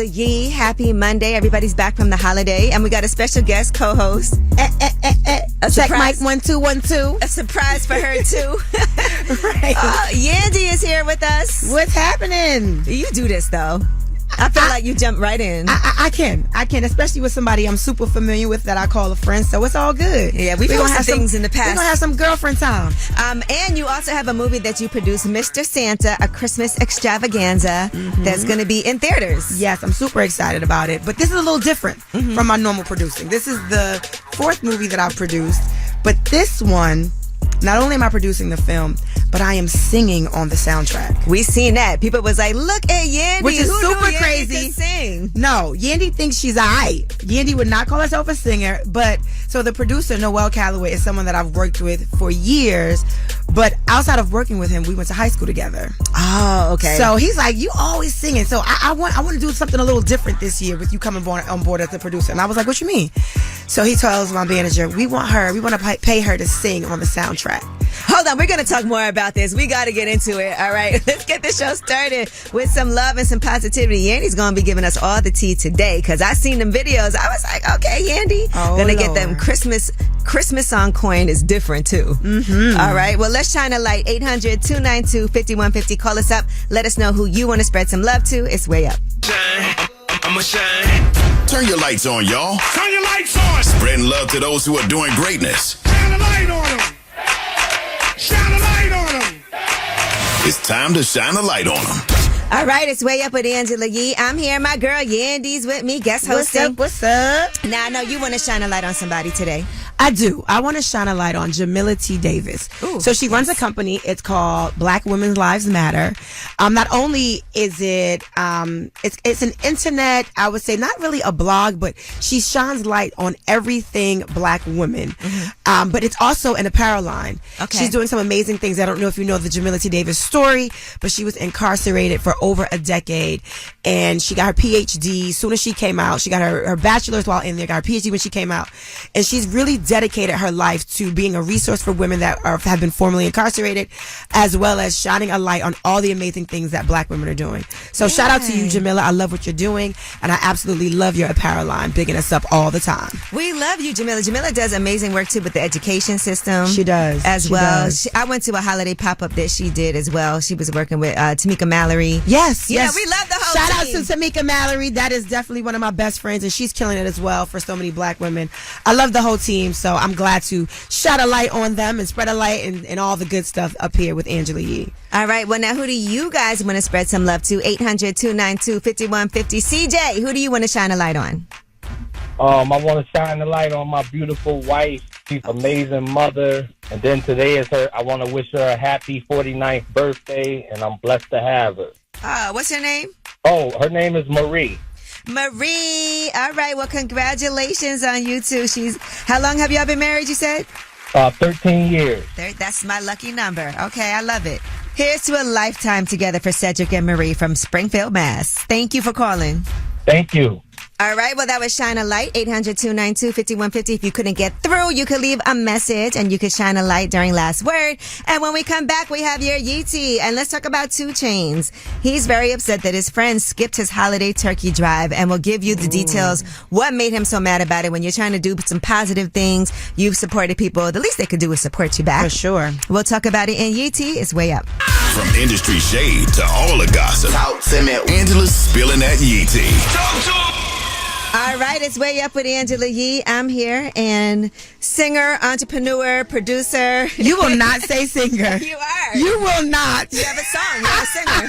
Angela Yee. Happy Monday. Everybody's back from the holiday. And we got a special guest co-host. A check mic 1 2 1 2. A surprise for her, too. Right. Yandy is here with us. What's happening? You do this, though. I feel like you jump right in. I can, especially with somebody I'm super familiar with that I call a friend, so it's all good. Yeah, we're gonna have things in the past. We're gonna have some girlfriend time. And you also have a movie that you produced, Mr. Santa, a Christmas extravaganza, that's gonna be in theaters. Yes, I'm super excited about it, but this is a little different from my normal producing. This is the 4th movie that I've produced, but this one, not only am I producing the film, but I am singing on the soundtrack. We seen that. People was like, look at Yandy. Which is Who super knew Yandy crazy. could sing? No, Yandy thinks she's aight. Yandy would not call herself a singer, but so the producer, Kellen Callaway, is someone that I've worked with for years, but outside of working with him, we went to high school together. Oh, okay. So he's like, you always singing. So I want to do something a little different this year with you coming on board as the producer. And I was like, what you mean? So he tells my manager, we want to pay her to sing on the soundtrack. Hold on, we're going to talk more about this. We got to get into it, all right? Let's get the show started with some love and some positivity. Yandy's going to be giving us all the tea today because I seen them videos. I was like, okay, Yandy. Gonna get them Christmas song coin is different, too. All right, well, let's shine a light. 800-292-5150. Call us up. Let us know who you want to spread some love to. It's Way Up. Shine, I'ma shine. Turn your lights on, y'all. Turn your lights on. Spreading love to those who are doing greatness. Shine a light on them. Shine a light on them. It's time to shine a light on them. All right, it's Way Up with Angela Yee. I'm here. My girl Yandy's with me, guest hosting. What's up? Now, I know you want to shine a light on somebody today. I do. I want to shine a light on Jamila T. Davis. Ooh, so she runs a company. It's called Black Women's Lives Matter. Not only is it, it's an internet, I would say, not really a blog, but she shines light on everything Black women. But it's also an apparel line. Okay. She's doing some amazing things. I don't know if you know the Jamila T. Davis story, but she was incarcerated for over a decade, and she got her PhD as soon as she came out. She got her bachelor's while in there, got her PhD when she came out, and she's really dedicated her life to being a resource for women that have been formerly incarcerated, as well as shining a light on all the amazing things that Black women are doing. So shout out to you, Jamila. I love what you're doing, and I absolutely love your apparel line, bigging us up all the time. We love you, Jamila. Jamila does amazing work too with the education system. She does. As well. I went to a holiday pop-up that she did as well. She was working with Tamika Mallory. Yes. Yeah, we love the whole Shout team. out to Tamika Mallory. That is definitely one of my best friends, and she's killing it as well for so many Black women. I love the whole team, so I'm glad to shine a light on them and spread a light and all the good stuff up here with Angela Yee. All right, well, now who do you guys want to spread some love to? 800-292-5150. CJ, who do you want to shine a light on? I want to shine the light on my beautiful wife. She's an amazing mother. And then today is I want to wish her a happy 49th birthday, and I'm blessed to have her. What's her name? Oh, her name is Marie. Marie. All right, well, congratulations on you two. How long have y'all been married, you said? 13 years. That's my lucky number. Okay, I love it. Here's to a lifetime together for Cedric and Marie from Springfield, Mass. Thank you for calling. Thank you. All right, well, that was Shine a Light, 800-292-5150. If you couldn't get through, you could leave a message and you could shine a light during last word. And when we come back, we have your Yeetie. And let's talk about 2 Chainz. He's very upset that his friend skipped his holiday turkey drive, and we'll give you the details, what made him so mad about it. When you're trying to do some positive things, you've supported people, the least they could do is support you back. For sure. We'll talk about it in Yeetie. It's Way Up. From industry shade to all the gossip, Angela's spilling that Yeetie. All right, it's Way Up with Angela Yee. I'm here, and singer, entrepreneur, producer. You will not say singer. You are. You will not. You have a song. You're a singer.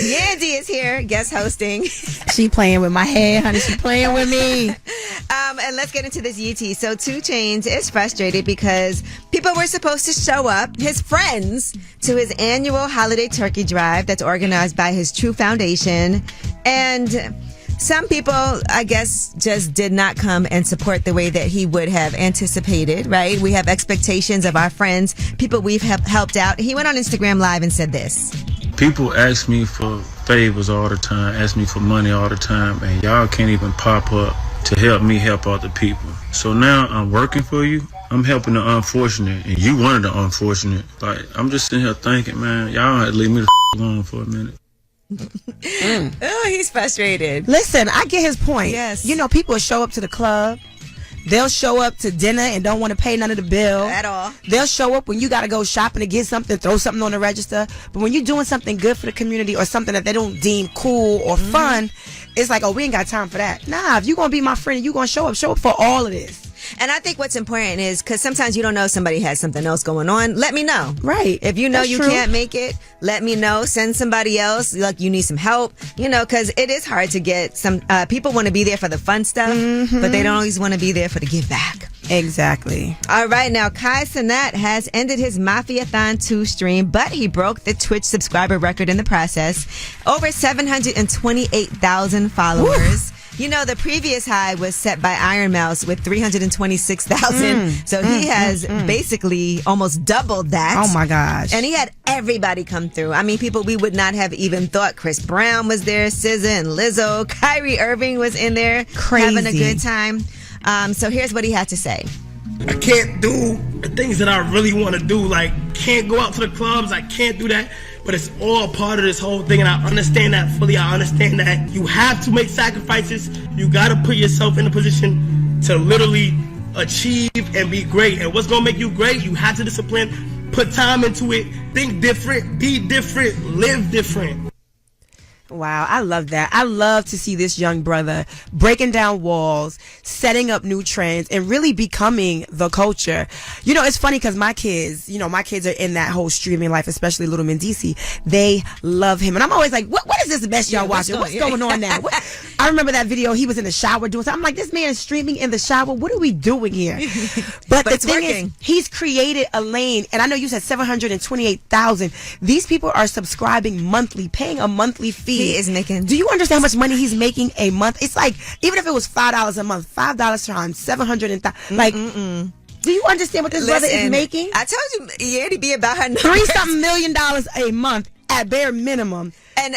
Yandy is here, guest hosting. She playing with my head, honey. She playing with me. And let's get into this UT. So 2 Chainz is frustrated because people were supposed to show up, his friends, to his annual holiday turkey drive that's organized by his True Foundation. And some people, I guess, just did not come and support the way that he would have anticipated, right? We have expectations of our friends, people we've helped out. He went on Instagram Live and said this. People ask me for favors all the time, ask me for money all the time, and y'all can't even pop up to help me help other people. So now I'm working for you. I'm helping the unfortunate, and you one of the unfortunate. Like, I'm just sitting here thinking, man, y'all had to leave me the alone for a minute. Oh, he's frustrated. Listen, I get his point. Yes. You know, people show up to the club. They'll show up to dinner and don't want to pay none of the bill. At all. They'll show up when you got to go shopping to get something, throw something on the register. But when you're doing something good for the community or something that they don't deem cool or fun, it's like, oh, we ain't got time for that. Nah, if you're going to be my friend and you're going to show up for all of this. And I think what's important is, because sometimes you don't know somebody has something else going on, let me know. Right. If you know That's you true. can't make it, let me know. Send somebody else. Like, you need some help, because it is hard to get some, people want to be there for the fun stuff, but they don't always want to be there for the give back. Exactly. All right, now Cenat has ended his Mafiathon 2 stream, but he broke the Twitch subscriber record in the process. Over 728,000 followers. The previous high was set by Iron Mouse with 326,000. So he has basically almost doubled that. Oh my gosh. And he had everybody come through. I mean, people we would not have even thought. Chris Brown was there, SZA and Lizzo. Kyrie Irving was in there. Crazy. Having a good time. So here's what he had to say. I can't do the things that I really want to do. Like, can't go out to the clubs. I can't do that. But it's all part of this whole thing, and I understand that fully. I understand that you have to make sacrifices. You got to put yourself in a position to literally achieve and be great. And what's going to make you great? You have to discipline, put time into it, think different, be different, live different. Wow, I love that. I love to see this young brother breaking down walls, setting up new trends, and really becoming the culture. It's funny because my kids are in that whole streaming life, especially Little Mendici. They love him. And I'm always like, what is this mess y'all watching? What's going on now? I remember that video. He was in the shower doing something. I'm like, this man is streaming in the shower. What are we doing here? But the thing is, he's created a lane. And I know you said 728,000. These people are subscribing monthly, paying a monthly fee. He is making. Do you understand how much money he's making a month? It's like, even if it was $5 a month, $5 times 700,000. Like, do you understand what this brother is making? I told you, Yandy be about her numbers. $3-something million a month at bare minimum.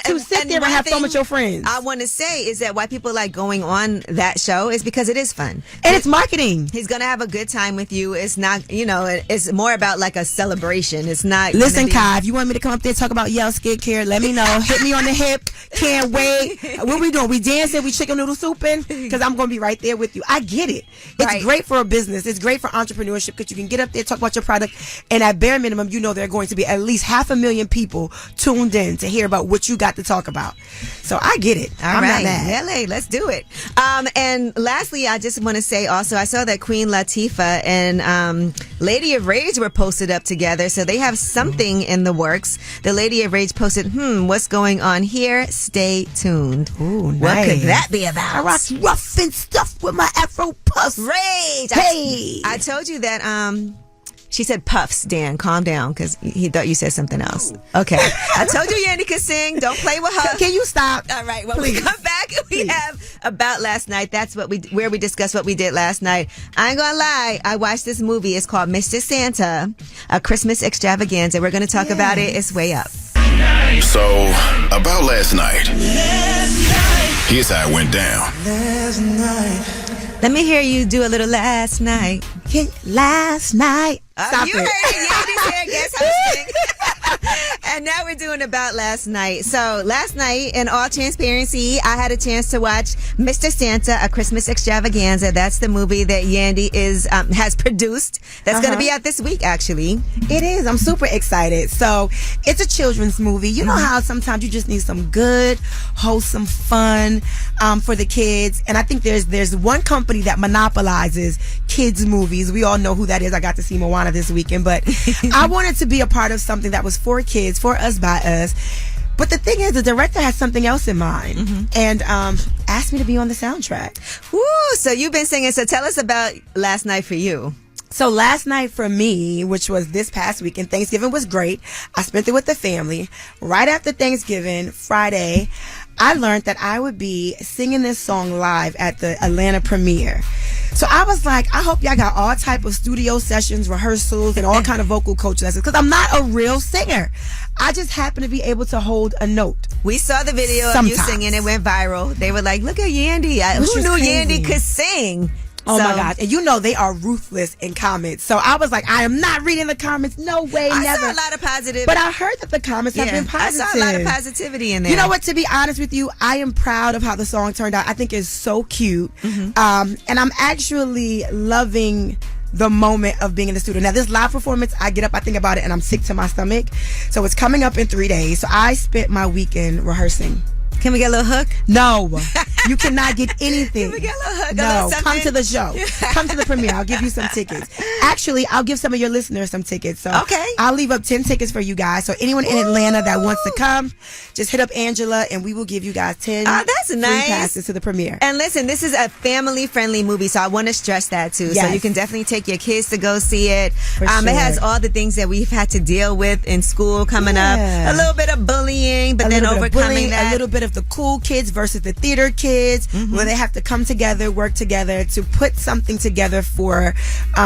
To sit there and have fun with your friends. I want to say is that why people like going on that show is because it is fun. And it's marketing. He's going to have a good time with you. It's not, it's more about like a celebration. It's not. Listen, Kai, if you want me to come up there and talk about Yell skincare, let me know. Hit me on the hip. Can't wait. What we doing? We dancing? We chicken noodle souping? Because I'm going to be right there with you. I get it. It's great for a business. It's great for entrepreneurship because you can get up there, talk about your product. And at bare minimum, there are going to be at least 500,000 people tuned in to hear about what you got to talk about. So I get it. I'm not mad. LA, let's do it. And lastly, I just want to say also, I saw that Queen Latifah and Lady of Rage were posted up together. So they have something in the works. The Lady of Rage posted, what's going on here? Stay tuned. Ooh, nice. What could that be about? I rock rough and stuff with my Afro puffs. Rage. Hey. I told you that, she said puffs, Dan. Calm down, because he thought you said something else. Okay. I told you Yandy could sing. Don't play with her. Can you stop? All right. When we come back, we have About Last Night. That's where we discuss what we did last night. I ain't gonna lie. I watched this movie. It's called Mr. Santa, a Christmas extravaganza. We're gonna talk about it. It's way up. So, about last night. Here's how it went down. Last night. Let me hear you do a little last night. Last night. Stop you it. heard it. Yandy's here, guest hosting. And now we're doing About Last Night. So last night, in all transparency, I had a chance to watch Mr. Santa, a Christmas extravaganza. That's the movie that Yandy has produced. That's going to be out this week, actually. It is. I'm super excited. So it's a children's movie. You know how sometimes you just need some good, wholesome fun for the kids. And I think there's one company that monopolizes kids' movies. We all know who that is. I got to see Moana this weekend. But I wanted to be a part of something that was for kids, for us, by us. But the thing is, the director has something else in mind and asked me to be on the soundtrack. Woo! So you've been singing. So tell us about last night for you. So last night for me, which was this past weekend, Thanksgiving was great. I spent it with the family. Right after Thanksgiving, Friday, I learned that I would be singing this song live at the Atlanta premiere. So I was like, I hope y'all got all type of studio sessions, rehearsals, and all kind of vocal coach lessons, because I'm not a real singer. I just happen to be able to hold a note. We saw the video Sometimes. of you singing. It went viral. They were like, look at Yandy. Who knew crazy. Yandy could sing? Oh my gosh. And you know they are ruthless in comments. So I was like, I am not reading the comments. No way, I never. saw a lot of positive. But I heard that the comments have been positive. I saw a lot of positivity in there. You know what? To be honest with you, I am proud of how the song turned out. I think it's so cute. And I'm actually loving the moment of being in the studio. Now, this live performance, I get up, I think about it, and I'm sick to my stomach. So it's coming up in 3 days. So I spent my weekend rehearsing. Can we get a little hook? No, you cannot get anything. Can we get a little hook? No, come to the show. Come to the premiere. I'll give you some tickets. Actually, I'll give some of your listeners some tickets. So okay, I'll leave up 10 tickets for you guys. So anyone in Atlanta that wants to come, just hit up Angela and we will give you guys 10 that's free nice. passes to the premiere. And listen, this is a family-friendly movie, so I want to stress that too. Yes. So you can definitely take your kids to go see it. For It sure. has all the things that we've had to deal with in school coming up. A little bit of bullying, but then overcoming that. A little bit of the cool kids versus the theater kids, where they have to come together, work together to put something together for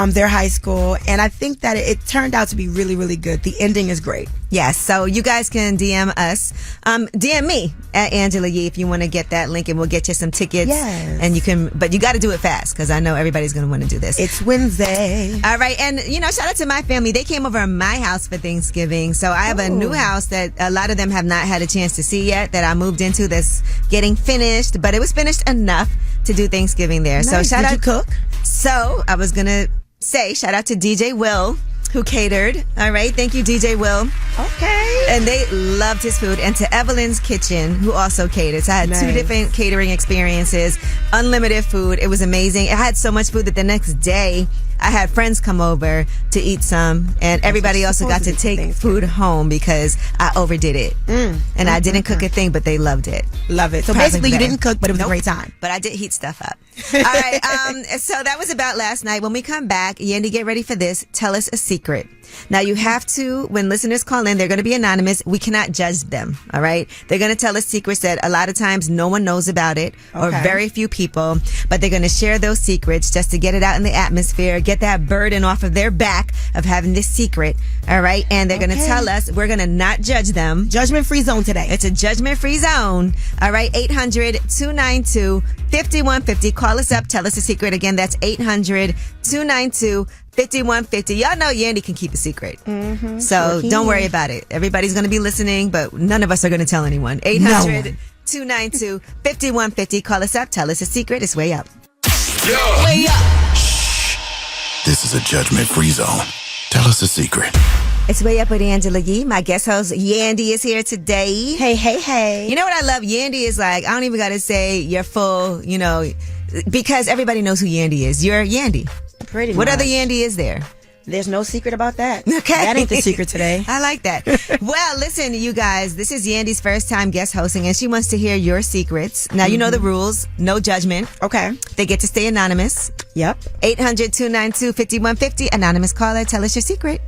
their high school. And I think that it turned out to be really, really good. The ending is great. Yes, so you guys can DM us. DM me at Angela Yee if you want to get that link, and we'll get you some tickets. Yes. And you can, but you got to do it fast because I know everybody's going to want to do this. It's Wednesday. All right, and shout out to my family. They came over to my house for Thanksgiving, so I have a new house that a lot of them have not had a chance to see yet. That I moved into that's getting finished, but it was finished enough to do Thanksgiving there. Nice. So shout out. Did you cook? So I was gonna say shout out to DJ Will, who catered. All right. Thank you, DJ Will. Okay. And they loved his food. And to Evelyn's Kitchen, who also catered. So I had Nice. 2 different catering experiences, unlimited food. It was amazing. I had so much food that the next day I had friends come over to eat some, and everybody also got to take food home because I overdid it. And I didn't cook a thing, but they loved it. Love it. So basically you didn't cook, but it was a great time. But I did heat stuff up. All right. So that was about last night. When we come back, Yandy, get ready for this. Tell us a secret. Now you have to, when listeners call in, they're going to be anonymous. We cannot judge them. All right. They're going to tell us secrets that a lot of times no one knows about it, or very few people, but they're going to share those secrets just to get it out in the atmosphere, get that burden off of their back of having this secret. All right. And they're going to tell us, we're going to not judge them. Judgment free zone today. It's a judgment free zone. All right. 800-292-5150. Call us up. Tell us a secret. Again, that's 800-292-5150. Y'all know Yandy can keep a secret. So don't worry about it. Everybody's going to be listening, but none of us are going to tell anyone. 800-292-5150. Call us up. Tell us a secret. It's way up. Yo. Way up. This is a judgment-free zone. Tell us a secret. It's Way Up with Angela Yee. My guest host, Yandy, is here today. Hey, hey, hey. You know what I love? Yandy is like, I don't even got to say your full, because everybody knows who Yandy is. You're Yandy. Pretty What much. other Yandy is there? There's no secret about that. Okay. That ain't the secret today. I like that. Well, listen, you guys, this is Yandy's first time guest hosting, and she wants to hear your secrets. Now, you know the rules. No judgment. Okay. They get to stay anonymous. Yep. 800-292-5150. Anonymous caller, tell us your secret.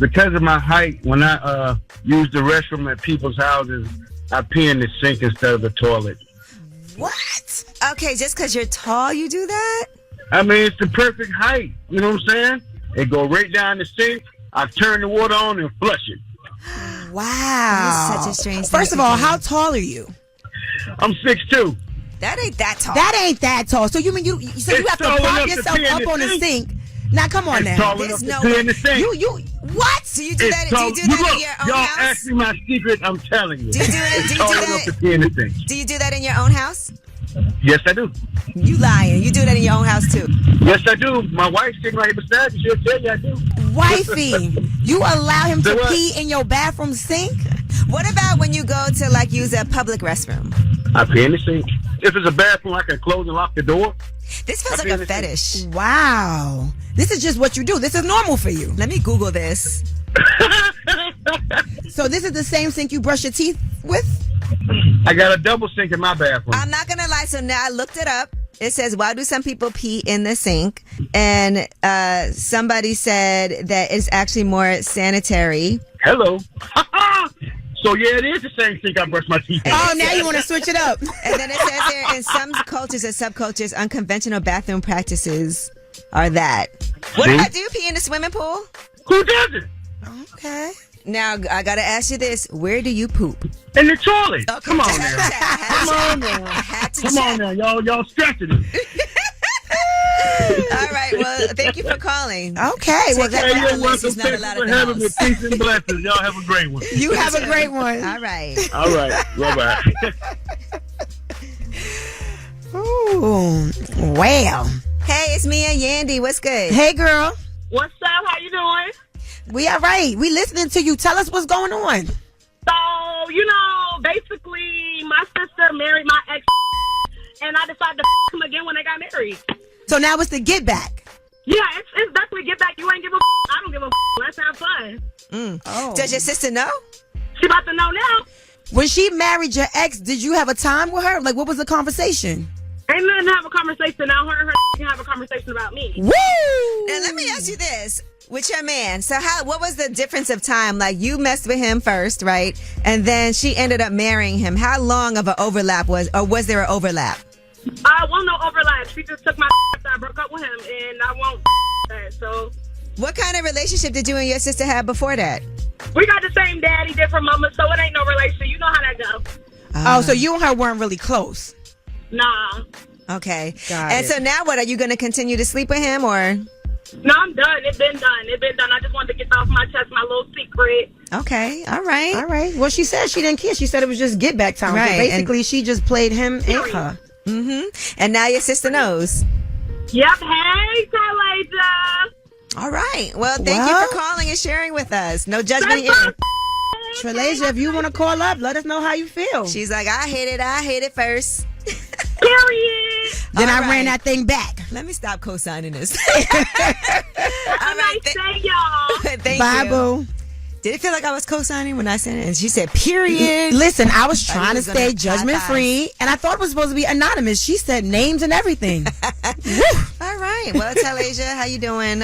Because of my height, when I use the restroom at people's houses, I pee in the sink instead of the toilet. What? Okay, just because you're tall, you do that? I mean, it's the perfect height. You know what I'm saying? It go right down the sink. I turn the water on and flush it. Wow. That is such a strange thing First to of all, do. how tall are you? I'm 6'2". That ain't that tall. That ain't that tall. So you mean you It's have to tall prop enough to yourself pee in up the on the sink. sink? Now come on It's now. tall There's enough no to pee in the sink. You what? Do you do that? Do you do that in your own y'all house? ask me my secret, I'm telling you. Do you do it? It's Do you tall do enough that? to pee in the sink. Do you do that in your own house? Yes, I do. You lying. You do that in your own house too. Yes, I do. My wife's sitting right beside me. She'll tell you I do. Wifey, you allow him Say to what? pee in your bathroom sink? What about when you go to use a public restroom? I pee in the sink. If it's a bathroom, I can close and lock the door. This feels I like pee a in the sink. fetish. Wow. This is just what you do. This is normal for you. Let me Google this. So this is the same sink you brush your teeth with? I got a double sink in my bathroom. I'm not gonna lie. So now I looked it up. It says, why do some people pee in the sink? And somebody said that it's actually more sanitary. Hello. So yeah, it is the same sink I brush my teeth in. Oh, now you want to switch it up. And then it says here, in some cultures and subcultures, unconventional bathroom practices are that. What See? about, do you pee in the swimming pool? Who doesn't? Okay. Now, I gotta ask you this. Where do you poop? In the toilet. Okay, Come on I now. had to Come on check. now. I had to Come check. on now, y'all stretching it. All right. Well, thank you for calling. Okay. Well, Hey, you're welcome. Not a Thank lot you of for having me. house. Peace and blessings. Y'all have a great one. you have a great one. All right. All right. Bye-bye. Ooh, well. Hey, it's me and Yandy. What's good? Hey, girl. What's up? How you doing? We all right. We listening to you. Tell us what's going on. So, basically, my sister married my ex, and I decided to him again when they got married. So now it's the get back. Yeah, it's definitely get back. You ain't give a I don't give a Let's have fun. Oh. Does your sister know? She about to know now. When she married your ex, did you have a time with her? Like, what was the conversation? Ain't nothing to have a conversation. Now her and her can have a conversation about me. Woo! Now, let me ask you this. With your man, so what was the difference of time? Like, you messed with him first, right? And then she ended up marrying him. How long of an overlap was there an overlap? I won't no overlap. She just took my after I broke up with him, and I won't that. So, What kind of relationship did you and your sister have before that? we got the same daddy, different mama, so it ain't no relation. You know how that go. Oh, so you and her weren't really close. Nah. Okay. Got and it. so now what? Are you going to continue to sleep with him or? No, I'm done. It's been done. I just wanted to get off my chest my little secret. Okay. All right. All right. Well, she said she didn't kiss. She said it was just get back time. Right, So basically, she just played him and her. Mm-hmm. And now your sister knows. Yep. Hey, Trelasia. All right. Well, thank you for calling and sharing with us. No judgment here. Trelasia, if you want to call up, let us know how you feel. She's like, I hate it first. Period. Then All I right. ran that thing back. Let me stop co-signing this. Have a All right. nice day, y'all. Thank Bye, you. boo. Did it feel like I was co-signing when I sent it? And she said, period. Listen, I was I trying to was gonna stay high judgment five. free, and I thought it was supposed to be anonymous. She said names and everything. All right. Well, Talasia, how you doing?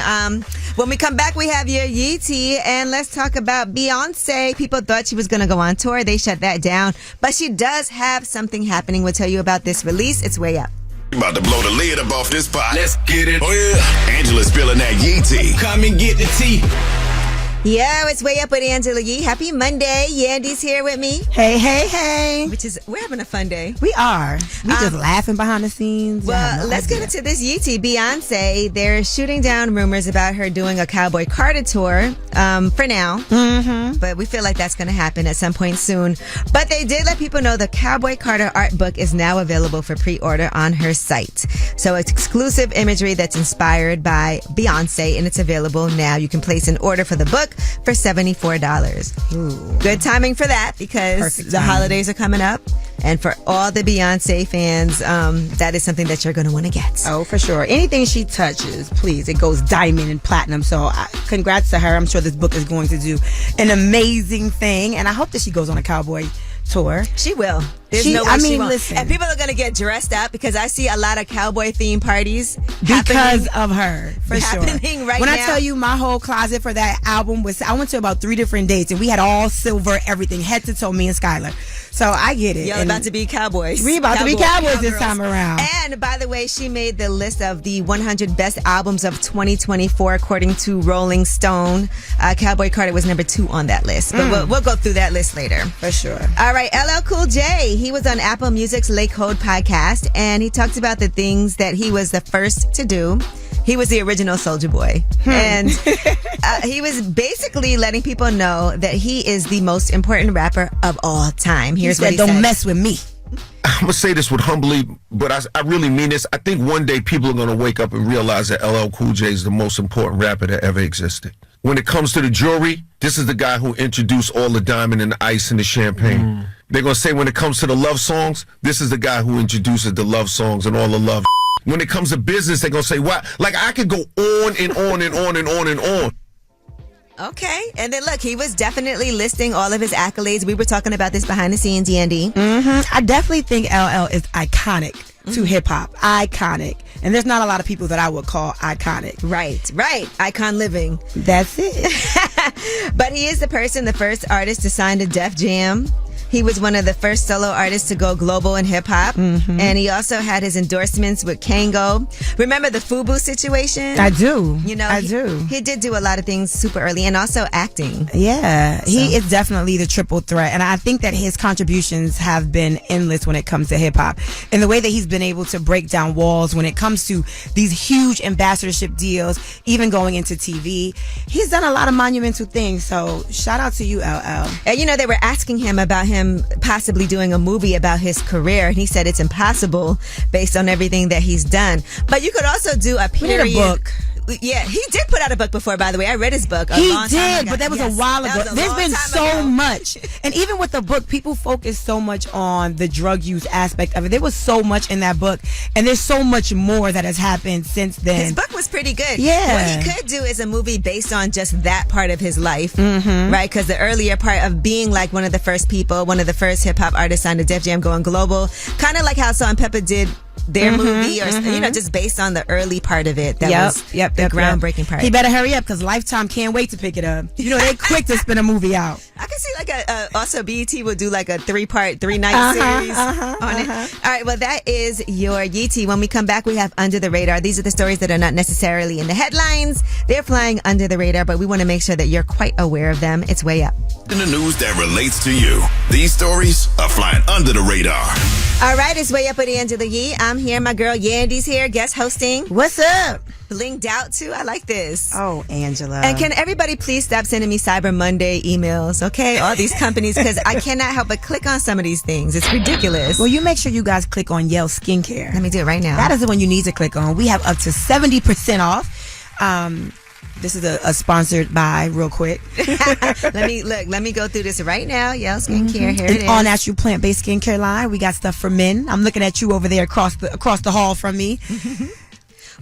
When we come back, we have your Yeetie, and let's talk about Beyonce. People thought she was going to go on tour. They shut that down. But she does have something happening. We'll tell you about this release. It's way up. About to blow the lid up off this pot. Let's get it. Oh, yeah. Angela's spilling that yee tea. Come and get the tea. Yo, it's way up with Angela Yee. Happy Monday. Yandy's here with me. Hey, hey, hey. We're having a fun day. We are. We just laughing behind the scenes. You have Well, no let's idea. get into this Yeetie. Beyonce, they're shooting down rumors about her doing a Cowboy Carter tour for now. Mm-hmm. But we feel like that's going to happen at some point soon. But they did let people know the Cowboy Carter art book is now available for pre-order on her site. So it's exclusive imagery that's inspired by Beyonce, and it's available now. You can place an order for the book for $74. Ooh. Good timing for that because Perfect the timing. holidays are coming up. And for all the Beyonce fans, that is something that you're going to want to get. Oh, for sure. Anything she touches, please, it goes diamond and platinum. So congrats to her. I'm sure this book is going to do an amazing thing. And I hope that she goes on a cowboy tour. She will. There's She- no way I she mean, won't. listen. And people are going to get dressed up because I see a lot of cowboy themed parties Because happening. of her, for sure. happening right when now. I tell you my whole closet for that album was, I went to about 3 different dates and we had all silver, everything, head to toe, me and Skylar. So I get it. Y'all And about to be cowboys. we about to be cowboys this cowgirls. time around. And by the way, she made the list of the 100 best albums of 2024 according to Rolling Stone. Cowboy Carter was number 2 on that list. But we'll go through that list later. For sure. All right, LL Cool J. He was on Apple Music's Late Code podcast, and he talked about the things that he was the first to do. He was the original Soulja Boy. And he was basically letting people know that he is the most important rapper of all time. Here's what he Don't said. mess with me. I'm going to say this with humbly, but I really mean this. I think one day people are going to wake up and realize that LL Cool J is the most important rapper that ever existed. When it comes to the jewelry, this is the guy who introduced all the diamond and the ice and the champagne. They're going to say when it comes to the love songs, this is the guy who introduces the love songs and all the love. When it comes to business, they're going to say, what? Like, I could go on and on and on and on and on. Okay. And then look, he was definitely listing all of his accolades. We were talking about this behind the scenes, Yandy. I definitely think LL is iconic to hip hop. Iconic. And there's not a lot of people that I would call iconic. Right. Icon living. That's it. But he is the first artist to sign to Def Jam. He was one of the first solo artists to go global in hip hop. Mm-hmm. And he also had his endorsements with Kango. Remember the FUBU situation? I do. I he, do. He did do a lot of things super early and also acting. Yeah, he is definitely the triple threat. And I think that his contributions have been endless when it comes to hip hop. And the way that he's been able to break down walls when it comes to these huge ambassadorship deals, even going into TV. He's done a lot of monumental things. So shout out to you, LL. And they were asking him about him possibly doing a movie about his career. And he said it's impossible based on everything that he's done. But you could also do a period. We need a book. Yeah, he did put out a book before, by the way. I read his book. He did, but that was a while ago. There's been so much. And even with the book, people focus so much on the drug use aspect of it. There was so much in that book, and there's so much more that has happened since then. His book was pretty good. Yeah. What he could do is a movie based on just that part of his life, Mm-hmm. right? Because the earlier part of being like one of the first people, one of the first hip-hop artists on the Def Jam going global, kind of like how Salt and Pepper did their movie, or just based on the early part of it. That was the groundbreaking part. He better hurry up because Lifetime can't wait to pick it up. They quick to spin a movie out. I can see like also BET will do like a 3-part, 3-night series on it. All right, well that is your Yeetie. When we come back, we have Under the Radar. These are the stories that are not necessarily in the headlines. They're flying under the radar, but we want to make sure that you're quite aware of them. It's way up. In the news that relates to you. These stories are flying under the radar. All right, it's way up at the end of the Yee. I'm here. My girl Yandy's here, guest hosting. What's up? Blinged out too. I like this. Oh, Angela. And can everybody please stop sending me Cyber Monday emails, okay? All these companies, because I cannot help but click on some of these things. It's ridiculous. Well, you make sure you guys click on Yale Skincare. Let me do it right now. That is the one you need to click on. We have up to 70% off. This is a sponsored by real quick. Let me go through this right now. Yale Skincare. Here it is. All natural plant-based skincare line. We got stuff for men. I'm looking at you over there across the hall from me.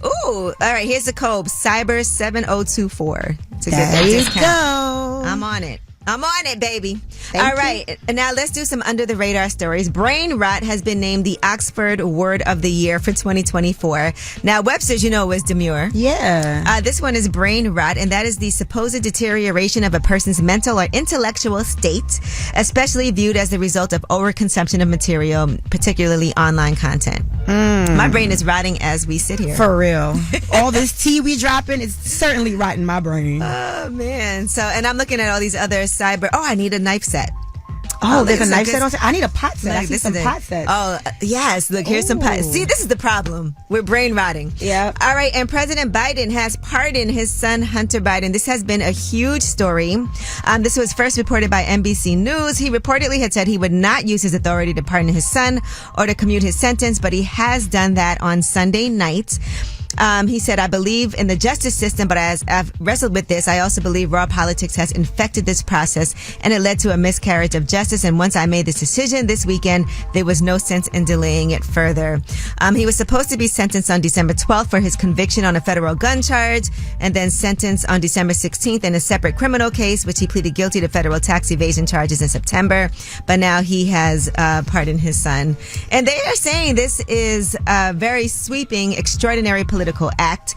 Ooh, all right. Here's the code Cyber7024. It's a there good you discount. go. I'm on it. I'm on it, baby. All right. Now let's do some under the radar stories. Brain rot has been named the Oxford Word of the Year for 2024. Now, Webster's, was demure. Yeah. This one is brain rot, and that is the supposed deterioration of a person's mental or intellectual state, especially viewed as the result of overconsumption of material, particularly online content. My brain is rotting as we sit here. For real. All this tea we dropping is certainly rotting my brain. Oh, man. So, and I'm looking at all these other cyber. Oh, I need a knife set. Oh, there's a knife set on set? I need a pot set. I see some pot sets. Oh, yes. Look, here's some pot. See, this is the problem. We're brain rotting. Yeah. All right. And President Biden has pardoned his son, Hunter Biden. This has been a huge story. This was first reported by NBC News. He reportedly had said he would not use his authority to pardon his son or to commute his sentence, but he has done that on Sunday night. He said, I believe in the justice system, but as I've wrestled with this, I also believe raw politics has infected this process and it led to a miscarriage of justice. And once I made this decision this weekend, there was no sense in delaying it further. He was supposed to be sentenced on December 12th for his conviction on a federal gun charge and then sentenced on December 16th in a separate criminal case, which he pleaded guilty to federal tax evasion charges in September. But now he has pardoned his son. And they are saying this is a very sweeping, extraordinary political act.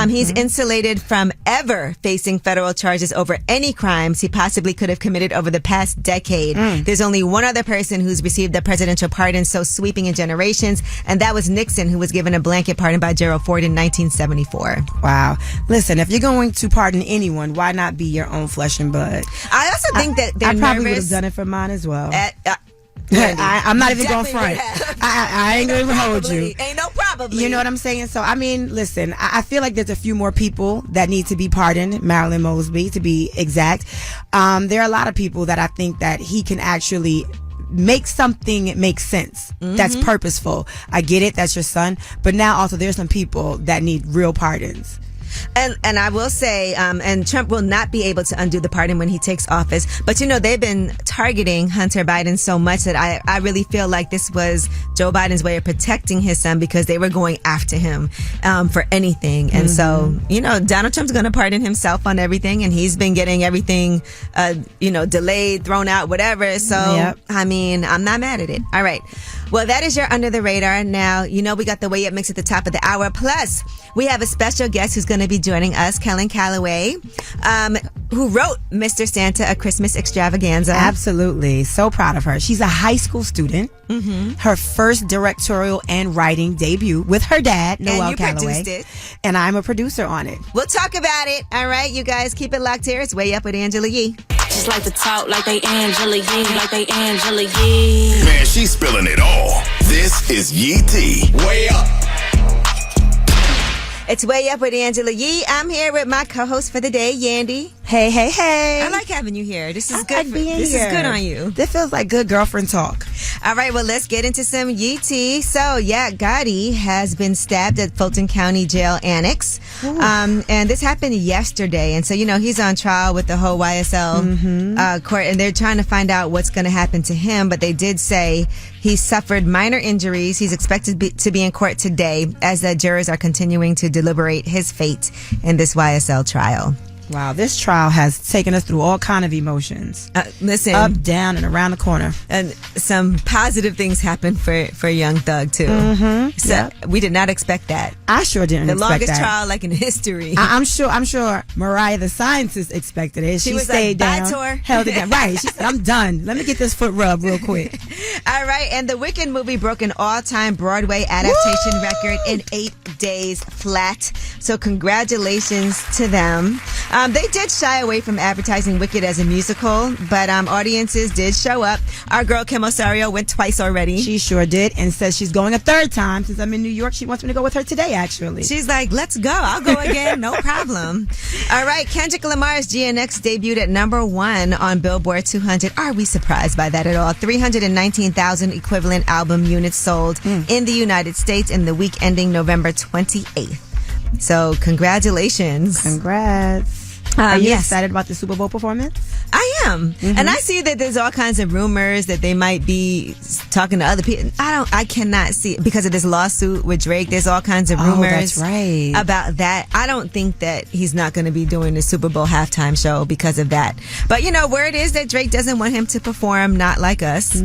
He's insulated from ever facing federal charges over any crimes he possibly could have committed over the past decade. There's only one other person who's received a presidential pardon so sweeping in generations, and that was Nixon, who was given a blanket pardon by Gerald Ford in 1974. Wow. Listen, if you're going to pardon anyone, why not be your own flesh and blood? I also think that they're I probably would nervous have done it for mine as well. Yeah, I'm not even going front. I ain't going to hold you. Ain't no problem. You know what I'm saying? So, I mean, listen, I feel like there's a few more people that need to be pardoned. Marilyn Mosby, to be exact. There are a lot of people that I think that he can actually make something make sense. That's purposeful. I get it. That's your son. But now also there's some people that need real pardons. And I will say, and Trump will not be able to undo the pardon when he takes office. But, they've been targeting Hunter Biden so much that I really feel like this was Joe Biden's way of protecting his son because they were going after him for anything. And so, Donald Trump's going to pardon himself on everything. And he's been getting everything, delayed, thrown out, whatever. So, I mean, I'm not mad at it. All right. Well, that is your Under the Radar. Now, you know we got the Way Up mix at the top of the hour. Plus, we have a special guest who's going to be joining us, Kellen Callaway, who wrote Mr. Santa, A Christmas Extravaganza. Absolutely. So proud of her. She's a high school student. Her first directorial and writing debut with her dad, Noel Callaway. Produced it. And I'm a producer on it. We'll talk about it. All right, you guys keep it locked here. It's Way Up with Angela Yee. Just like to talk like they Angela Yee, like they Angela Yee. Man, she's spilling it all. This is Yee T. Way Up. It's Way Up with Angela Yee. I'm here with my co-host for the day, Yandy. Hey, hey, hey. I like having you here. This is good. Like being this here. is good on you. This feels like good girlfriend talk. All right, well, let's get into some Yee T. So, yeah, Gotti has been stabbed at Fulton County Jail Annex. And this happened yesterday. And so, you know, he's on trial with the whole YSL court, and they're trying to find out what's going to happen to him. But they did say he suffered minor injuries. He's expected to be in court today as the jurors are continuing to deliberate his fate in this YSL trial. Wow, this trial has taken us through all kind of emotions. Listen, up, down, and around the corner. And some positive things happened for Young Thug too. So we did not expect that. I sure didn't. The expect longest that. trial like in history. I'm sure. Mariah the scientist expected it. She was stayed like, down, "Bye, tour." held it down. Right. She said, "I'm done. Let me get this foot rub real quick." All right, and the Wicked movie broke an all-time Broadway adaptation record in 8 days flat. So congratulations to them. They did shy away from advertising Wicked as a musical, but audiences did show up. Our girl Kim Osario went twice already. She sure did, and says she's going a third time. Since I'm in New York, she wants me to go with her today, actually. She's like, let's go. I'll go again. No problem. All right, Kendrick Lamar's GNX debuted at #1 on Billboard 200. Are we surprised by that at all? 319,000 equivalent album units sold in the United States in the week ending November 28th. So congratulations. Congrats. Are you yes. excited about the Super Bowl performance? I am. And I see that there's all kinds of rumors that they might be talking to other people. I cannot see, because of this lawsuit with Drake, there's all kinds of rumors that's right. about that. I don't think that he's not going to be doing the Super Bowl halftime show because of that. But, you know, word is that Drake doesn't want him to perform Not Like Us.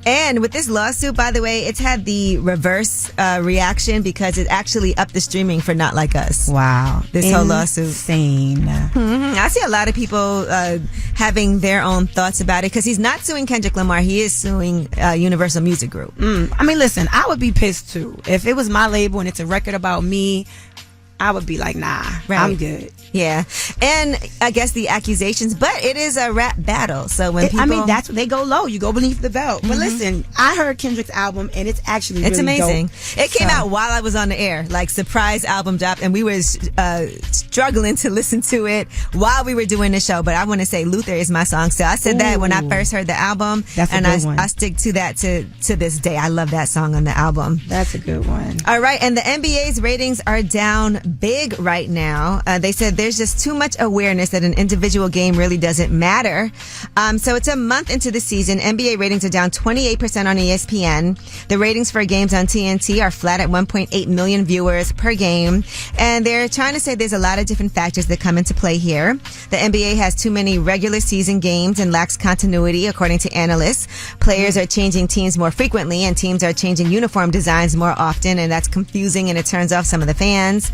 And with this lawsuit, by the way, it's had the reverse reaction because it actually upped the streaming for Not Like Us. Wow. This whole lawsuit. Insane. I see a lot of people having their own thoughts about it because he's not suing Kendrick Lamar. He is suing Universal Music Group. I mean, listen, I would be pissed too. If it was my label and it's a record about me, I would be like, nah, I'm good. Yeah. And I guess the accusations, but it is a rap battle. So when people... I mean, that's they go low. You go beneath the belt. But listen, I heard Kendrick's album and it's actually really amazing. dope. It came out while I was on the air, like surprise album drop, and we were struggling to listen to it while we were doing the show. But I want to say Luther is my song. So I said that when I first heard the album. That's a and good one. I stick to that to this day. I love that song on the album. That's a good one. All right. And the NBA's ratings are down big right now. They said there's just too much awareness that an individual game really doesn't matter. So it's a month into the season. NBA ratings are down 28% on ESPN. The ratings for games on TNT are flat at 1.8 million viewers per game. And they're trying to say there's a lot of different factors that come into play here. The NBA has too many regular season games and lacks continuity, according to analysts. Players are changing teams more frequently, and teams are changing uniform designs more often, and that's confusing, and it turns off some of the fans.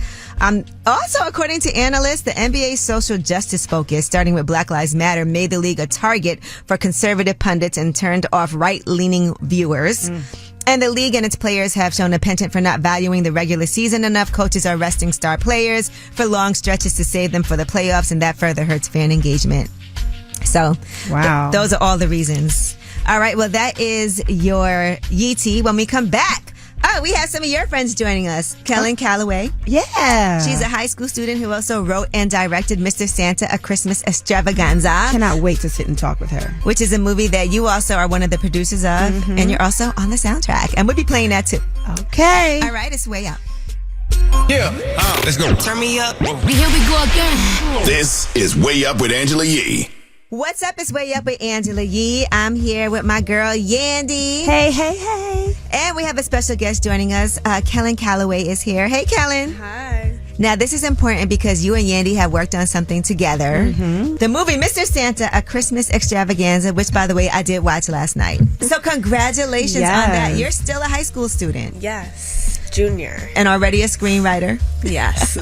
Also, according to analysts, the NBA's social justice focus, starting with Black Lives Matter, made the league a target for conservative pundits and turned off right-leaning viewers. And the league and its players have shown a penchant for not valuing the regular season enough. Coaches are resting star players for long stretches to save them for the playoffs, and that further hurts fan engagement. So, wow. Those are all the reasons. All right, well, that is your Yee T. When we come back, we have some of your friends joining us. Kellen Callaway. Yeah. She's a high school student who also wrote and directed Mr. Santa, A Christmas Extravaganza. Cannot wait to sit and talk with her. Which is a movie that you also are one of the producers of, and you're also on the soundtrack. And we'll be playing that too. Okay. All right, it's Way Up. Yeah, let's go. Turn me up. Here we go again. This is Way Up with Angela Yee. What's up? It's Way Up with Angela Yee. I'm here with my girl, Yandy. Hey, hey, hey. And we have a special guest joining us. Kellen Callaway is here. Hey, Kellen. Hi. Now, this is important because you and Yandy have worked on something together. The movie Mr. Santa, A Christmas Extravaganza, which, by the way, I did watch last night. So congratulations on that. You're still a high school student. Yes. Junior. And already a screenwriter. Yes.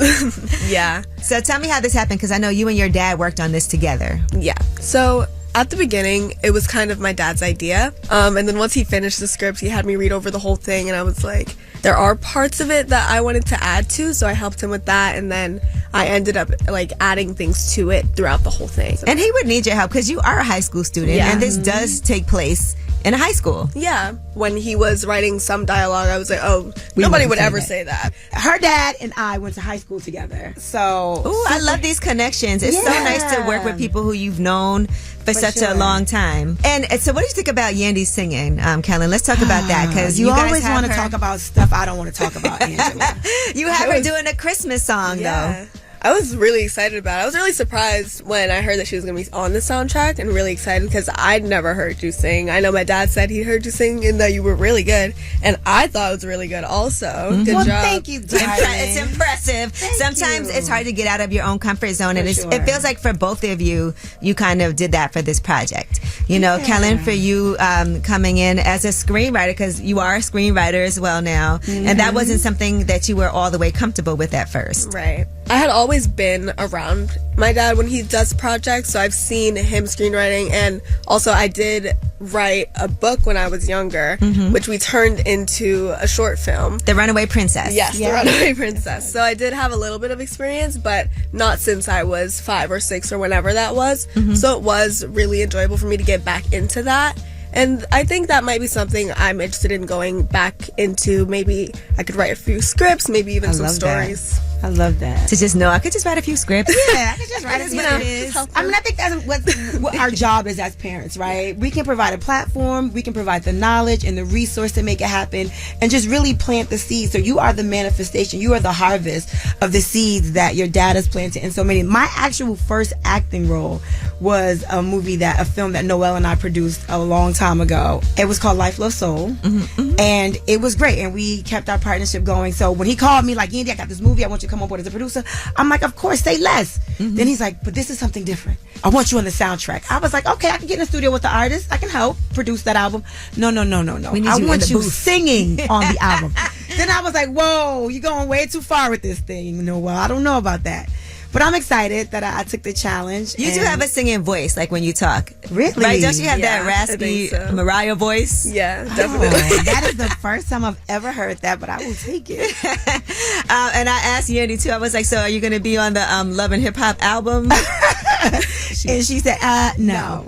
Yeah. So tell me how this happened, because I know you and your dad worked on this together. Yeah. So at the beginning, it was kind of my dad's idea. And then once he finished the script, he had me read over the whole thing, and I was like, there are parts of it that I wanted to add to, so I helped him with that, and then I ended up like adding things to it throughout the whole thing. And he would need your help because you are a high school student, and this does take place in a high school. Yeah. When he was writing some dialogue, I was like, oh, nobody would ever say that. Her dad and I went to high school together. So, ooh, I love these connections. It's so nice to work with people who you've known for such a long time. And so what do you think about Yandy singing, Kellen? Let's talk about that, because you guys always want to talk about stuff I don't want to talk about, Angela. You have her doing a Christmas song, though. I was really excited about it. I was really surprised when I heard that she was going to be on the soundtrack, and really excited because I'd never heard you sing. I know my dad said he heard you sing and that you were really good, and I thought it was really good also. Good job. Thank you, darling. It's impressive. Sometimes it's hard to get out of your own comfort zone, and it feels like for both of you, you kind of did that for this project. You know, Kellen, for you coming in as a screenwriter, because you are a screenwriter as well now, and that wasn't something that you were all the way comfortable with at first. Right. I had always been around my dad when he does projects, so I've seen him screenwriting, and also I did write a book when I was younger, which we turned into a short film. The Runaway Princess. Yes, The Runaway Princess. So I did have a little bit of experience, but not since I was 5 or 6 or whenever that was. So it was really enjoyable for me to get back into that. And I think that might be something I'm interested in going back into. Maybe I could write a few scripts, maybe even some stories. I love that. To just know I could just write a few scripts. Yeah, I could just write a few scripts. I mean, I think that's what our job is as parents, right? We can provide a platform, we can provide the knowledge and the resource to make it happen, and just really plant the seeds. So you are the manifestation, you are the harvest of the seeds that your dad has planted in so many. My actual first acting role was a film that Noelle and I produced a long time ago. It was called Life, Love, Soul, and it was great, and we kept our partnership going. So when he called me like, Yandy, I got this movie, I want you to come on board as a producer. I'm like, of course, say less. Then he's like, but this is something different. I want you on the soundtrack. I was like, okay, I can get in the studio with the artist. I can help produce that album. No. I want you singing on the album. Then I was like, whoa, you're going way too far with this thing. No, well, I don't know about that. But I'm excited that I took the challenge. You do have a singing voice, like when you talk. Really? Right? Don't you have that raspy Mariah voice? Yeah, definitely. That is the first time I've ever heard that, but I will take it. And I asked Yandy, too. I was like, so are you going to be on the Love and Hip Hop album? And she said, no.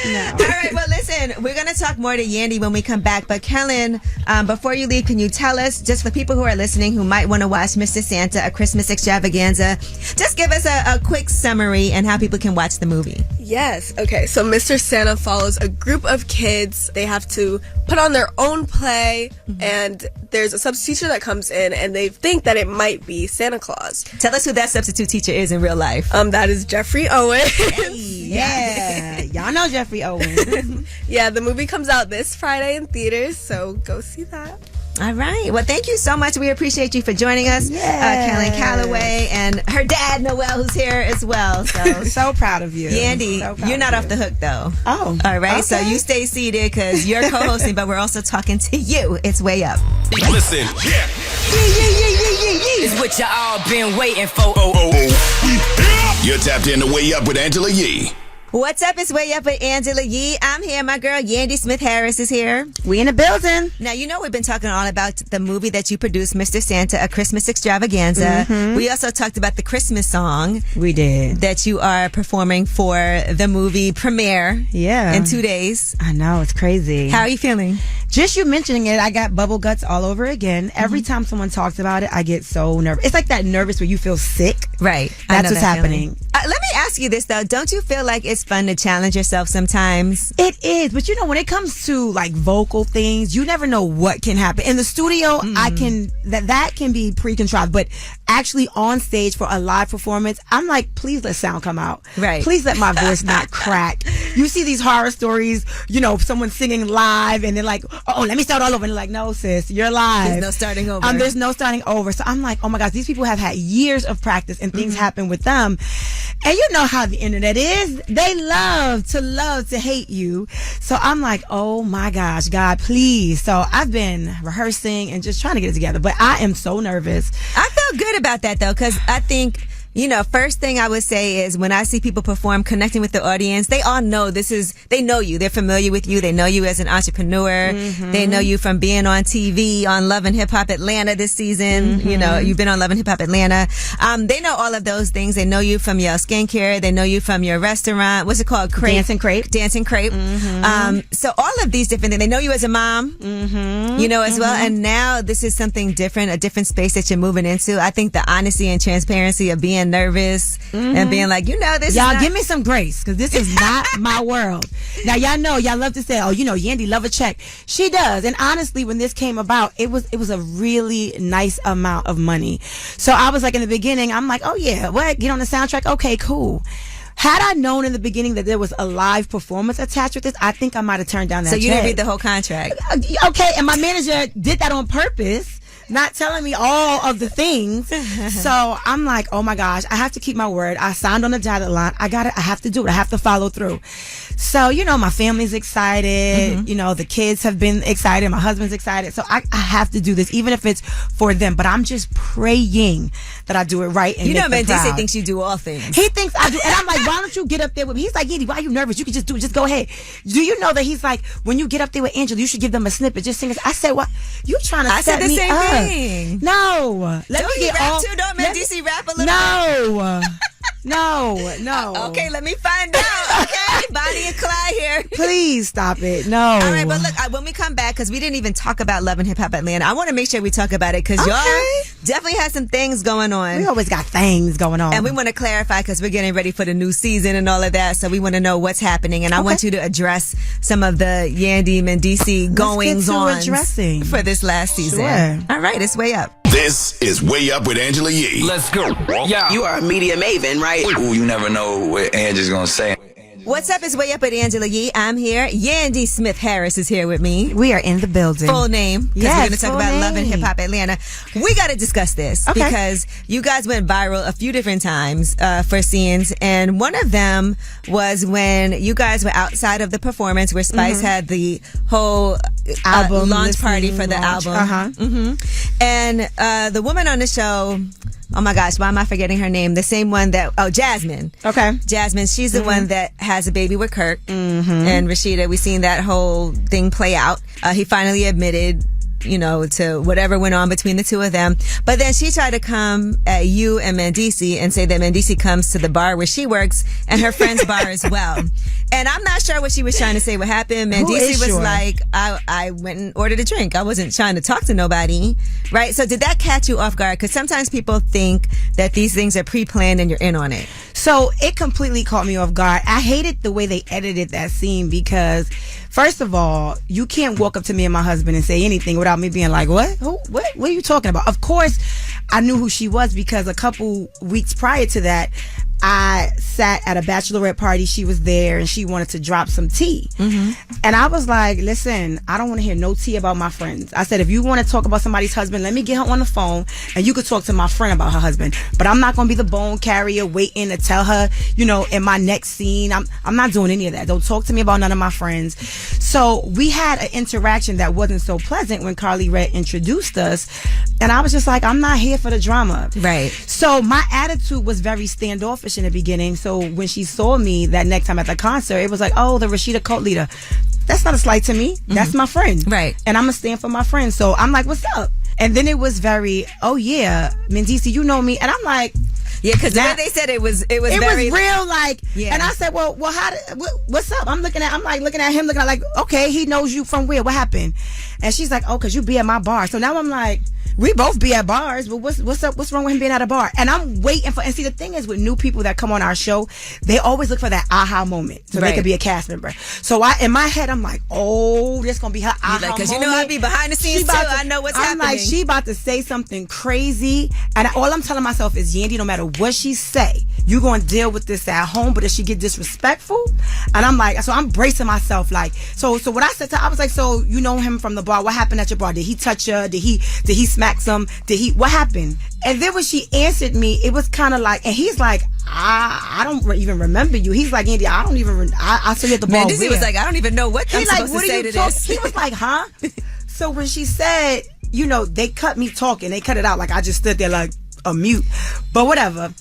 No. All right, well, listen, we're going to talk more to Yandy when we come back. But Kellen, before you leave, can you tell us, just for people who are listening who might want to watch Mr. Santa, A Christmas Extravaganza, just give us a quick summary and how people can watch the movie. Yes. Okay. So Mr. Santa follows a group of kids. They have to put on their own play, and there's a substitute teacher that comes in, and they think that it might be Santa Claus. Tell us who that substitute teacher is in real life. That is Jeffrey Owens. Hey, yeah. Y'all know Jeffrey Owens. Yeah, the movie comes out this Friday in theaters, so go see that. All right. Well, thank you so much. We appreciate you for joining us. Kellen Callaway and her dad, Noelle, who's here as well. So proud of you. Yandy, you're not off the hook, thow. Oh. All right. Okay. So you stay seated because you're co-hosting, but we're also talking to you. It's Way Up. Listen. Yeah. It's what y'all been waiting for. You're tapped in to Way Up with Angela Yee. What's up? It's Way Up with Angela Yee. I'm here. My girl Yandy Smith-Harris is here. We in the building. Now, you know we've been talking all about the movie that you produced, Mr. Santa, A Christmas Extravaganza. We also talked about the Christmas song. We did. That you are performing for the movie premiere. Yeah. In 2 days. I know. It's crazy. How are you feeling? Just you mentioning it, I got bubble guts all over again. Every time someone talks about it, I get so nervous. It's like that nervous where you feel sick. Right. That's what's happening. Let me ask you this though. Don't you feel like it's fun to challenge yourself sometimes? It is, but when it comes to like vocal things, you never know what can happen. In the studio, that can be pre-contrived, but actually on stage for a live performance, I'm like, please let sound come out. Right. Please let my voice not crack. You see these horror stories, someone singing live and they're like, oh, let me start all over. And they're like, no, sis, you're live. There's no starting over. There's no starting over. So I'm like, oh my gosh, these people have had years of practice and things happen with them. And you know how the internet is. They love to hate you. So I'm like, oh my gosh, God, please. So I've been rehearsing and just trying to get it together. But I am so nervous. I feel good about that though, because I think, first thing I would say is when I see people perform, connecting with the audience, they all know they know you. They're familiar with you. They know you as an entrepreneur. They know you from being on TV on Love and Hip Hop Atlanta this season. You've been on Love and Hip Hop Atlanta. They know all of those things. They know you from your skincare. They know you from your restaurant. What's it called? Dancing Crepe. So all of these different things. They know you as a mom, as well. And now this is something different, a different space that you're moving into. I think the honesty and transparency of being nervous and being like, this y'all give me some grace because this is not my world. Now y'all love to say, oh, Yandy love a check. She does. And honestly, when this came about, it was a really nice amount of money. So I was like, in the beginning, I'm like, oh yeah, what? Get on the soundtrack? Okay, cool. Had I known in the beginning that there was a live performance attached with this, I think I might have turned down that check. So you didn't read the whole contract? Okay, and my manager did that on purpose, not telling me all of the things. So I'm like, oh my gosh, I have to keep my word. I signed on the dotted line. I have to do it. I have to follow through. So, my family's excited. The kids have been excited. My husband's excited. So I have to do this, even if it's for them. But I'm just praying that I do it right and make them proud. Mandisi thinks you do all things. He thinks I do. And I'm like, why don't you get up there with me? He's like, Yandy, why are you nervous? You can just do it. Just go ahead. Do you know that he's like, when you get up there with Angela, you should give them a snippet. Just sing it. I said, what? You trying to set me up? I said the same thing. No. Don't he rap too? Don't Mandisi rap a little bit? No. Okay, let me find out. Okay, Bonnie and Clyde here. Please stop it. No. All right, but look, when we come back, because we didn't even talk about Love and Hip Hop Atlanta, I want to make sure we talk about it because y'all definitely have some things going on. We always got things going on. And we want to clarify because we're getting ready for the new season and all of that, so we want to know what's happening. And I want you to address some of the Yandy Mandisi goings-on for this last season. Sure. All right, it's Way Up. This is Way Up with Angela Yee. Let's go. Yeah. You are a media maven, right? Ooh, you never know what Angela's gonna say. What's up? It's Way Up with Angela Yee. I'm here. Yandy Smith Harris is here with me. We are in the building. Full name. Because we're going to talk about Love and Hip Hop Atlanta. We got to discuss this because you guys went viral a few different times for scenes. And one of them was when you guys were outside of the performance where Spice had the whole album launch party for the album. And the woman on the show, oh my gosh, why am I forgetting her name? The same one Jasmine. Okay. Jasmine, she's the one that has a baby with Kirk and Rashida. We've seen that whole thing play out. He finally admitted, to whatever went on between the two of them. But then she tried to come at you and Mandisi and say that Mandisi comes to the bar where she works and her friend's bar as well. And I'm not sure what she was trying to say, what happened. Mandisi was like, I went and ordered a drink. I wasn't trying to talk to nobody. Right? So did that catch you off guard? Because sometimes people think that these things are pre-planned and you're in on it. So it completely caught me off guard. I hated the way they edited that scene because, first of all, you can't walk up to me and my husband and say anything without me being like, what? What are you talking about? Of course, I knew who she was because a couple weeks prior to that, I sat at a bachelorette party. She was there and she wanted to drop some tea. And I was like, listen, I don't want to hear no tea about my friends. I said, if you want to talk about somebody's husband, let me get her on the phone and you could talk to my friend about her husband. But I'm not going to be the bone carrier waiting to tell her, in my next scene. I'm not doing any of that. Don't talk to me about none of my friends. So we had an interaction that wasn't so pleasant when Carly Red introduced us. And I was just like, I'm not here for the drama. Right. So my attitude was very standoffish in the beginning. So when she saw me that next time at the concert, it was like, oh, the Rashida cult leader. That's not a slight to me. That's my friend. Right. And I'm going to stand for my friend. So I'm like, what's up? And then it was very, oh yeah, Mandisi, you know me. And I'm like, yeah, because the way they said it was very real, like. Yeah. And I said, well, what's up? I'm looking at him, looking at like, okay, he knows you from where? What happened? And she's like, oh, because you be at my bar. So now I'm like, we both be at bars, but what's up? What's wrong with him being at a bar? And I'm waiting for. And see, the thing is with new people that come on our show, they always look for that aha moment so they could be a cast member. So in my head, I'm like, oh, this gonna be her aha moment. Because you know I be behind the scenes too. I know what's happening. I'm like, she about to say something crazy, and all I'm telling myself is, Yandy, no matter what she say, you gonna deal with this at home. But if she get disrespectful, and I'm like, so I'm bracing myself, like, so what I said to her, I was like, so you know him from the bar? What happened at your bar? Did he touch her? Did he smack some? What happened? And then when she answered me, it was kind of like, and he's like, I don't even remember you. He's like, Yandy, I don't even. I saw you at the bar. He was like, I don't even know what I'm supposed to say to this. He was like, huh? So when she said, they cut me talking, they cut it out. Like I just stood there like a mute. But whatever.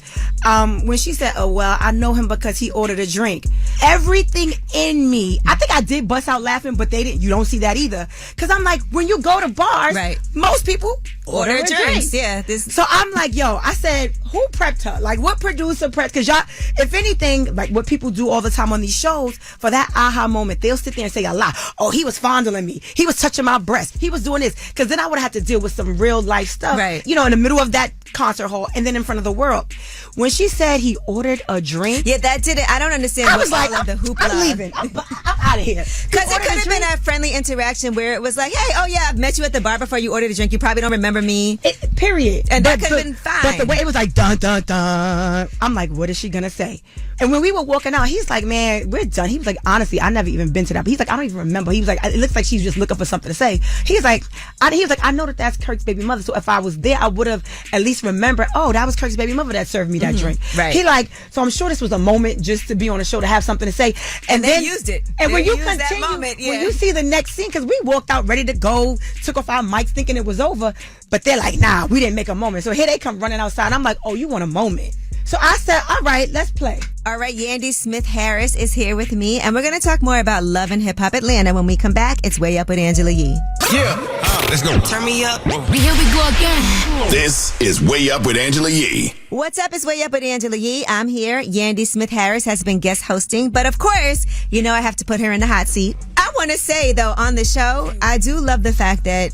When she said, oh, well, I know him because he ordered a drink. Everything in me, I think I did bust out laughing, but they didn't. You don't see that either. Because I'm like, when you go to bars, most people order drinks. Yeah. So I'm like, yo, I said, who prepped her? Like, what producer prepped? Because y'all, if anything, like what people do all the time on these shows, for that aha moment, they'll sit there and say a lot. Oh, he was fondling me. He was touching my breast. He was doing this. Because then I would have to deal with some real life stuff. Right. In the middle of that concert hall and then in front of the world. When she said he ordered a drink. Yeah, that did it. I don't understand I was all like, of the hoopla. I'm leaving. I'm out of here. Because it could have been a friendly interaction where it was like, hey, oh yeah, I've met you at the bar before you ordered a drink. You probably don't remember me. Period. And that could have been fine. But the way it was like, dun, dun, dun. I'm like, what is she going to say? And when we were walking out, he's like, man, we're done. He was like, honestly, I never even been to that. But he's like, I don't even remember. He was like, it looks like she's just looking for something to say. He was like, I know that's Kirk's baby mother. So if I was there, I would have at least remembered, oh, that was Kirk's baby mother that served me that drink. Right. He like, so I'm sure this was a moment just to be on a show to have something to say. And then used it. And when you continue, continue, that moment, when you see the next scene, because we walked out ready to go, took off our mics thinking it was over, but they're like, nah, we didn't make a moment. So here they come running outside. I'm like, oh, you want a moment? So I said, all right, let's play. All right, Yandy Smith-Harris is here with me, and we're going to talk more about Love and Hip Hop Atlanta. When we come back, it's Way Up with Angela Yee. Yeah, let's go. Turn me up. Here we go again. This is Way Up with Angela Yee. What's up? It's Way Up with Angela Yee. I'm here. Yandy Smith-Harris has been guest hosting, but of course, I have to put her in the hot seat. I want to say, though, on the show, I do love the fact that,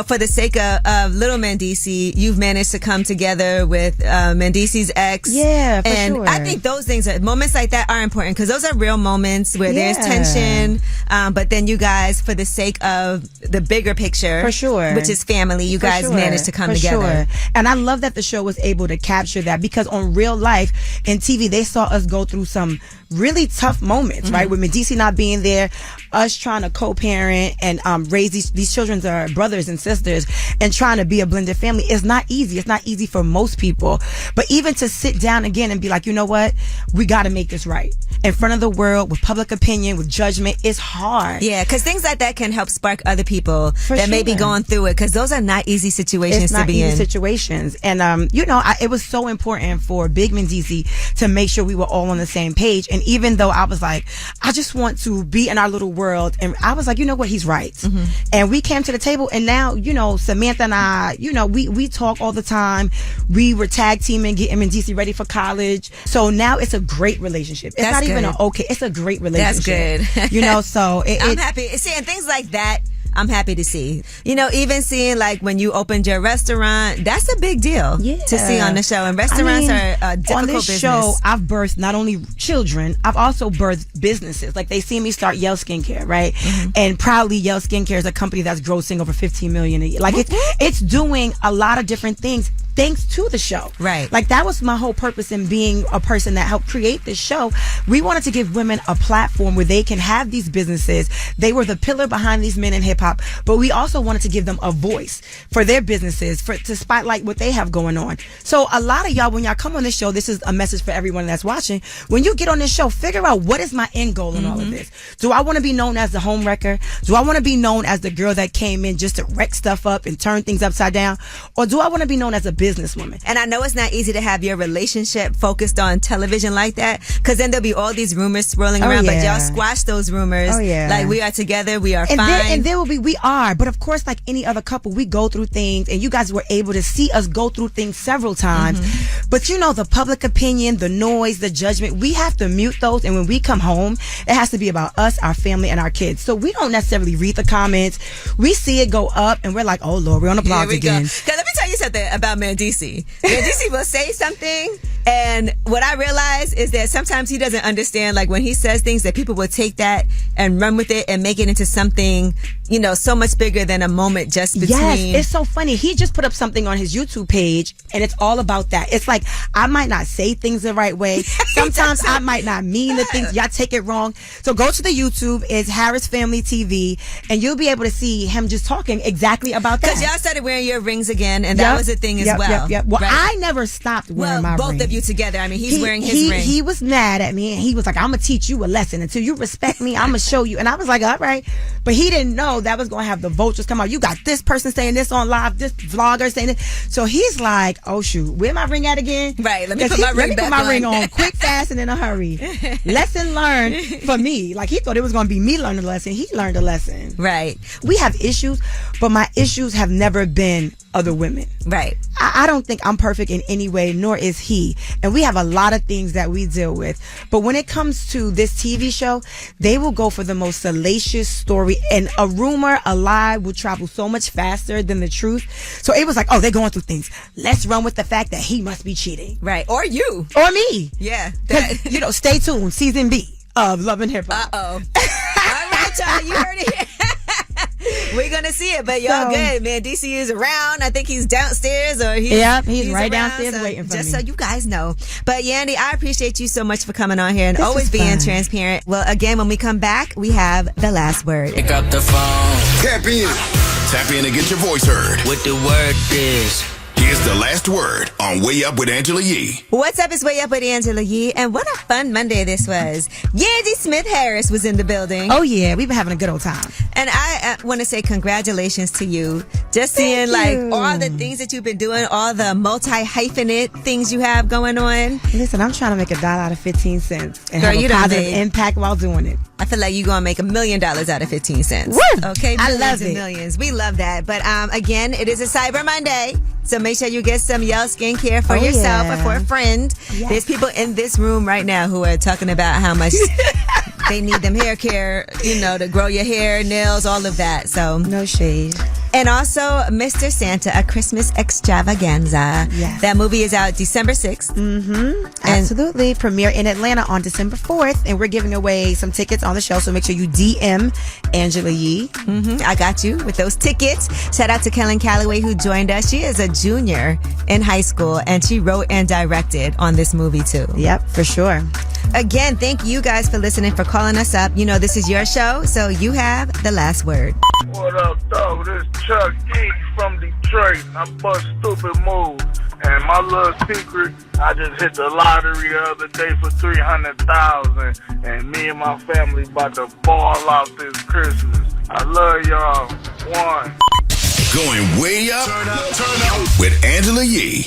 for the sake of Little Mendici, you've managed to come together with Mendici's ex. Yeah, for and sure. I think those things, moments like that are important because those are real moments where there's tension. But then you guys, for the sake of the bigger picture, for sure, which is family, you guys managed to come together. Sure. And I love that the show was able to capture that because on real life in TV, they saw us go through some really tough moments, right? With Medici not being there, us trying to co-parent and raise these children are brothers and sisters and trying to be a blended family. It's not easy. It's not easy for most people. But even to sit down again and be like, you know what? We got to make this right. In front of the world, with public opinion, with judgment, it's hard. Yeah, because things like that can help spark other people that may be going through it because those are not easy situations to be in. It's not easy situations. And, it was so important for Big Mendici to make sure we were all on the same page. And even though I was like, I just want to be in our little world. And I was like, you know what? He's right. And we came to the table and now, Samantha and I, we talk all the time. We were tag teaming, getting Mendici ready for college. So now it's a great relationship. It's That's not good. even it's a great relationship. That's good. So I'm happy. Seeing things like that, I'm happy to see. Even seeing like when you opened your restaurant, that's a big deal to see on the show. And restaurants are a difficult on this business. show, I've birthed not only children, I've also birthed businesses. Like they see me start Yale Skincare, right? And proudly Yale Skincare is a company that's grossing over $15 million a year. Like it's doing a lot of different things thanks to the show. Right. Like that was my whole purpose in being a person that helped create this show. We wanted to give women a platform where they can have these businesses. They were the pillar behind these men in hip hop, but we also wanted to give them a voice for their businesses, to spotlight what they have going on. So a lot of y'all, when y'all come on this show, this is a message for everyone that's watching. When you get on this show, figure out what is my end goal in all of this. Do I want to be known as the home wrecker? Do I want to be known as the girl that came in just to wreck stuff up and turn things upside down? Or do I want to be known as a businesswoman? And I know it's not easy to have your relationship focused on television like that, because then there'll be all these rumors swirling around, but y'all squash those rumors. Like, we are together, we are fine. And there will be, we are, but of course, like any other couple, we go through things, and you guys were able to see us go through things several times. But the public opinion, the noise, the judgment, we have to mute those, and when we come home, it has to be about us, our family, and our kids. So we don't necessarily read the comments. We see it go up, and we're like, oh Lord, we're on the blogs again. Let me you something about Mendici. Mendici will say something, and what I realize is that sometimes he doesn't understand, like when he says things, that people will take that and run with it and make it into something, you know, so much bigger than a moment just between. Yes, it's so funny. He just put up something on his YouTube page, and it's all about that. It's like, I might not say things the right way. Sometimes I might not mean the things. Y'all take it wrong. So go to the YouTube. It's Harris Family TV, and you'll be able to see him just talking exactly about that. Because y'all started wearing your rings again, and that was a thing as well. Well, right? I never stopped wearing my ring. Both of you together. I mean, he's wearing his ring. He was mad at me, and he was like, I'm going to teach you a lesson. Until you respect me, I'm going to show you. And I was like, all right. But he didn't know that was going to have the vultures come out. You got this person saying this on live, this vlogger saying this. So he's like, oh, shoot, where my ring at again? Right, let me put my ring on quick, fast, and in a hurry. Lesson learned for me. Like, he thought it was going to be me learning a lesson. He learned a lesson. Right. We have issues, but my issues have never been other women. Right. I don't think I'm perfect in any way, nor is he. And we have a lot of things that we deal with. But when it comes to this TV show, they will go for the most salacious story. And a rumor, a lie will travel so much faster than the truth. So it was like, oh, they're going through things. Let's run with the fact that he must be cheating. Right. Or you. Or me. Yeah. You know, stay tuned. Season B of Love and Hip Hop. Uh-oh. All right, y'all. You heard it here. We're going to see it, but y'all good, man. DC is around. I think he's downstairs or he's right around, downstairs waiting for just me. so you guys know. But Yandy, I appreciate you so much for coming on here and This always is being fun. transparent. Well, again, when we come back, we have the last word. Pick up the phone. Tap in. Tap in and get your voice heard. What the word is. Here's the last word on Way Up with Angela Yee. What's up? It's Way Up with Angela Yee, and what a fun Monday this was. Yandy Smith Harris was in the building. Oh, yeah. We've been having a good old time. And I want to say congratulations to you. Just seeing like all the things that you've been doing, all the multi-hyphenate things you have going on. Listen, I'm trying to make $1 out of 15 cents and Girl, have you a done positive made- impact while doing it. I feel like you're going to make $1 million out of 15 cents. Woo! Okay? I Millions love and it. millions. We love that. But again, it is a Cyber Monday. So make sure you get some Yell skincare for yourself or for a friend. Yes. There's people in this room right now who are talking about how much they need them hair care, you know, to grow your hair, nails, all of that. So no shade. And also Mr. Santa, A Christmas Extravaganza. Yes. That movie is out December 6th. Mm-hmm. Absolutely. Premiere in Atlanta on December 4th. And we're giving away some tickets on the show. So make sure you DM Angela Yee. Mm-hmm. I got you with those tickets. Shout out to Kellen Callaway who joined us. She is a junior in high school and she wrote and directed on this movie too. Yep, for sure. Again, thank you guys for listening, for calling us up. You know, this is your show, so you have the last word. What up, though? This Chuck E from Detroit. I bust stupid moves. And my little secret, I just hit the lottery the other day for $300,000. And me and my family about to ball out this Christmas. I love y'all. One. Going way up with Angela Yee.